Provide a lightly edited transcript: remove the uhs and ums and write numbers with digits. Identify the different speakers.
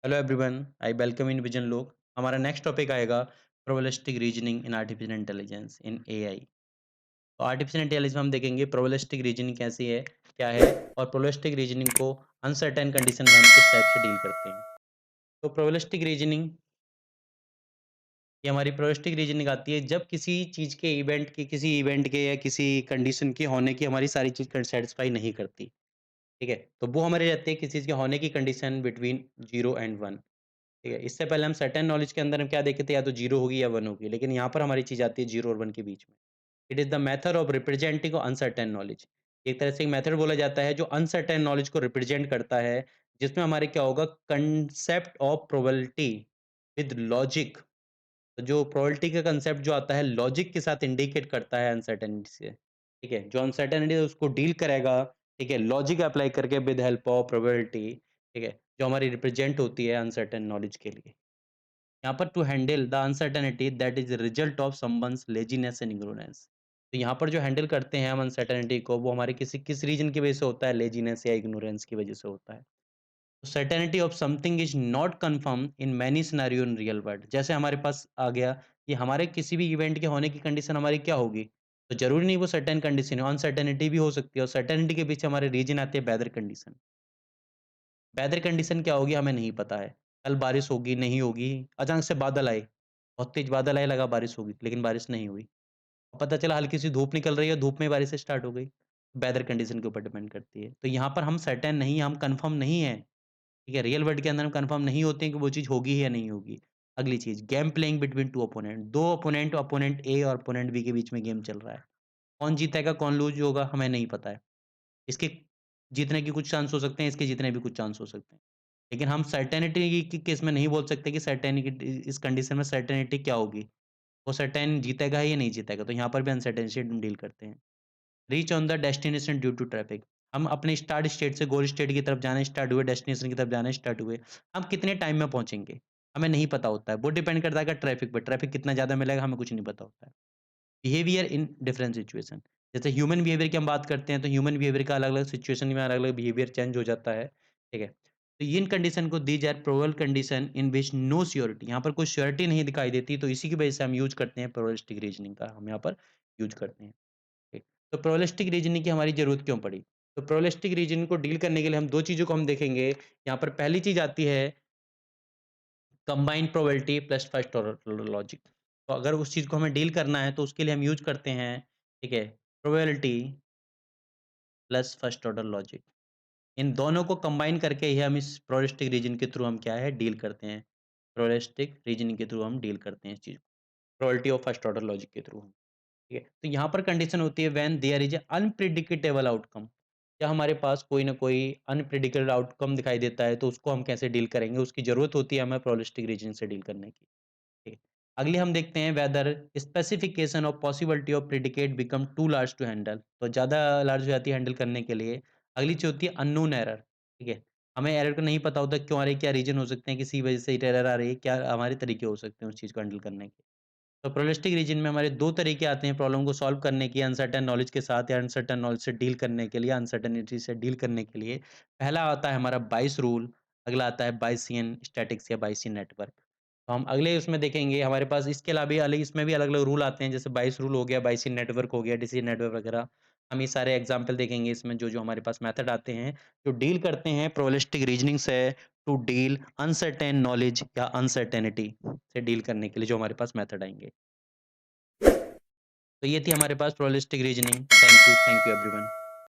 Speaker 1: Hello everyone, I welcome in vision लोग। हमारा next topic आएगा probabilistic reasoning in artificial intelligence in AI. तो artificial intelligence में हम देखेंगे प्रोबेबिलिस्टिक रीजनिंग कैसी है, क्या है, और प्रोबेबिलिस्टिक रीजनिंग को अनसर्टेन कंडीशन में हम किस टाइप से डील करते हैं। तो प्रोबेबिलिस्टिक रीजनिंग, ये हमारी प्रोबेबिलिस्टिक रीजनिंग आती है जब किसी चीज़ के इवेंट की, किसी इवेंट के या किसी कंडीशन के होने की हमारी सारी चीज़ सेटिस्फाई नहीं करती। ठीक है, तो वो हमारे रहते हैं किसी चीज़ के होने की कंडीशन बिटवीन 0 and 1। ठीक है, इससे पहले हम सर्टेन नॉलेज के अंदर हम क्या देखे थे, या तो 0 होगी या 1 होगी, लेकिन यहाँ पर हमारी चीज़ आती है 0 और 1 के बीच में। It is the method of representing uncertain knowledge. एक तरह से एक मेथड बोला जाता है जो अनसर्टेन नॉलेज को रिप्रेजेंट करता है, जिसमें हमारे क्या होगा, concept of probability with logic. तो जो प्रोबेबिलिटी का कांसेप्ट जो आता है लॉजिक के साथ इंडिकेट करता है अनसर्टेनिटी से। ठीक है, जो अनसर्टेनिटी है उसको डील करेगा। ठीक है, लॉजिक अप्लाई करके विद हेल्प ऑफ प्रोबेबिलिटी। ठीक है, जो हमारी रिप्रेजेंट होती है अनसर्टेन नॉलेज के लिए। यहाँ पर to handle the uncertainty that is result of someone's laziness and ignorance. तो यहाँ पर जो हैंडल करते हैं हम अनसर्टेनिटी को, वो हमारे किस रीजन की वजह से होता है, लेजीनेस या इग्नोरेंस की वजह से होता है। Certainty of something is not confirm in many scenario in real world. जैसे हमारे पास आ गया कि हमारे किसी भी इवेंट के होने की कंडीशन हमारी क्या होगी, तो जरूरी नहीं वो सर्टेन कंडीशन है, अनसर्टेनिटी भी हो सकती है। और सर्टेनिटी के पीछे हमारे रीजन आते हैं वेदर कंडीशन। वेदर कंडीशन क्या होगी हमें नहीं पता है। कल बारिश होगी, नहीं होगी, अचानक से बादल आए, बहुत तेज बादल आए, लगा बारिश होगी, लेकिन बारिश नहीं हुई। और पता चला हल्की सी धूप निकल रही है, धूप में बारिश स्टार्ट हो गई। वेदर कंडीशन के ऊपर डिपेंड करती है। तो यहाँ पर हम सर्टेन नहीं, हम कंफर्म नहीं है। ठीक है, रियल वर्ल्ड के अंदर हम कंफर्म नहीं होते हैं कि वो चीज़ होगी या नहीं होगी। अगली चीज़, game playing between two opponent. दो अपोनेंट, अपोनेंट ए और अपोनेंट बी के बीच में गेम चल रहा है। कौन जीतेगा, कौन लूज़ होगा, हमें नहीं पता है। इसके जीतने के कुछ चांस हो सकते हैं, इसके जीतने भी कुछ चांस हो सकते हैं। लेकिन हम सर्टेनिटी के केस में नहीं बोल सकते कि सर्टेनिटी, इस कंडीशन में सर्टेनिटी क्या होगी, वो सर्टेन जीतेगा या नहीं जीतेगा। तो यहाँ पर भी अनसर्टेनिटी हम डील करते हैं। Reach on the destination due to traffic. हम अपने स्टार्ट स्टेट से गोल स्टेट की तरफ जाना स्टार्ट हुए, डेस्टिनेशन की तरफ जाना स्टार्ट हुए, हम कितने टाइम में पहुंचेंगे हमें नहीं पता होता है। वो डिपेंड करता है कि ट्रैफिक पर, ट्रैफिक कितना ज़्यादा मिलेगा हमें कुछ नहीं पता होता है। Behaviour in different situation. जैसे ह्यूमन बिहेवियर की हम बात करते हैं, तो ह्यूमन बिहेवियर का अलग अलग सिचुएशन में अलग अलग बिहेवियर चेंज हो जाता है। ठीक है, तो इन कंडीशन को these are probable condition in which no surety. यहाँ पर कोई श्योरिटी नहीं दिखाई देती, तो इसी की वजह से हम यूज करते हैं प्रोबेबिलिस्टिक रीजनिंग का, हम यहाँ पर यूज करते हैं। ठीक। तो प्रोबेबिलिस्टिक रीजनिंग की हमारी ज़रूरत क्यों पड़ी? तो प्रोबेबिलिस्टिक रीजनिंग को डील करने के लिए हम 2 चीज़ों को हम देखेंगे। यहाँ पर पहली चीज़ आती है combined probability plus first order logic. तो अगर उस चीज़ को हमें डील करना है तो उसके लिए हम यूज़ करते हैं, ठीक है, probability plus first order logic. इन दोनों को कंबाइन करके ही हम इस प्रोबेबिलिस्टिक रीजन के थ्रू हम क्या है, डील करते हैं। प्रोबेबिलिस्टिक रीजनिंग के थ्रू हम डील करते हैं इस चीज़ को, probability of first order logic के थ्रू। ठीक है, तो यहाँ पर कंडीशन होती है when there is a unpredictable outcome. या हमारे पास कोई ना कोई अनप्रिडिक्टेबल आउटकम दिखाई देता है, तो उसको हम कैसे डील करेंगे, उसकी जरूरत होती है हमें प्रोबेबिलिस्टिक रीजन से डील करने की। ठीक है, अगली हम देखते हैं whether specification of possibility of predicate become too large to handle. तो ज़्यादा लार्ज हो जाती है हैंडल करने के लिए। अगली चीज होती है अननोन एरर। ठीक है, हमें एरर को नहीं पता होता क्यों आ रही है, क्या रीजन हो सकते हैं, किसी वजह से एरर आ रही है, क्या हमारे तरीके हो सकते हैं उस चीज़ को हैंडल करने के। तो प्रोबेबिलिस्टिक रीजन में हमारे 2 तरीके आते हैं प्रॉब्लम को सॉल्व करने की, अनसर्टेन नॉलेज के साथ या अनसर्टेन नॉलेज से डील करने के लिए, अनसर्टेनिटी से डील करने के लिए। पहला आता है हमारा बाइस रूल, अगला आता है बायसियन स्टैटिक्स या बायसियन नेटवर्क। तो हम अगले उसमें देखेंगे, हमारे पास इसके अलावा भी अलग, इसमें भी अलग-अलग रूल आते हैं, जैसे बाइस रूल हो गया, बायसियन नेटवर्क हो गया, डिसीजन नेटवर्क वगैरह। हम ये सारे एग्ज़ाम्पल देखेंगे इसमें, जो-जो हमारे पास मेथड आते हैं, जो डील करते हैं प्रोबेबिलिस्टिक रीजनिंग से टू डील अनसर्टेन नॉलेज या अनसर्टेनिटी से डील करने के लिए जो हमारे पास मेथड आएँगे। तो ये थी हमारे पास probabilistic reasoning. Thank you everyone.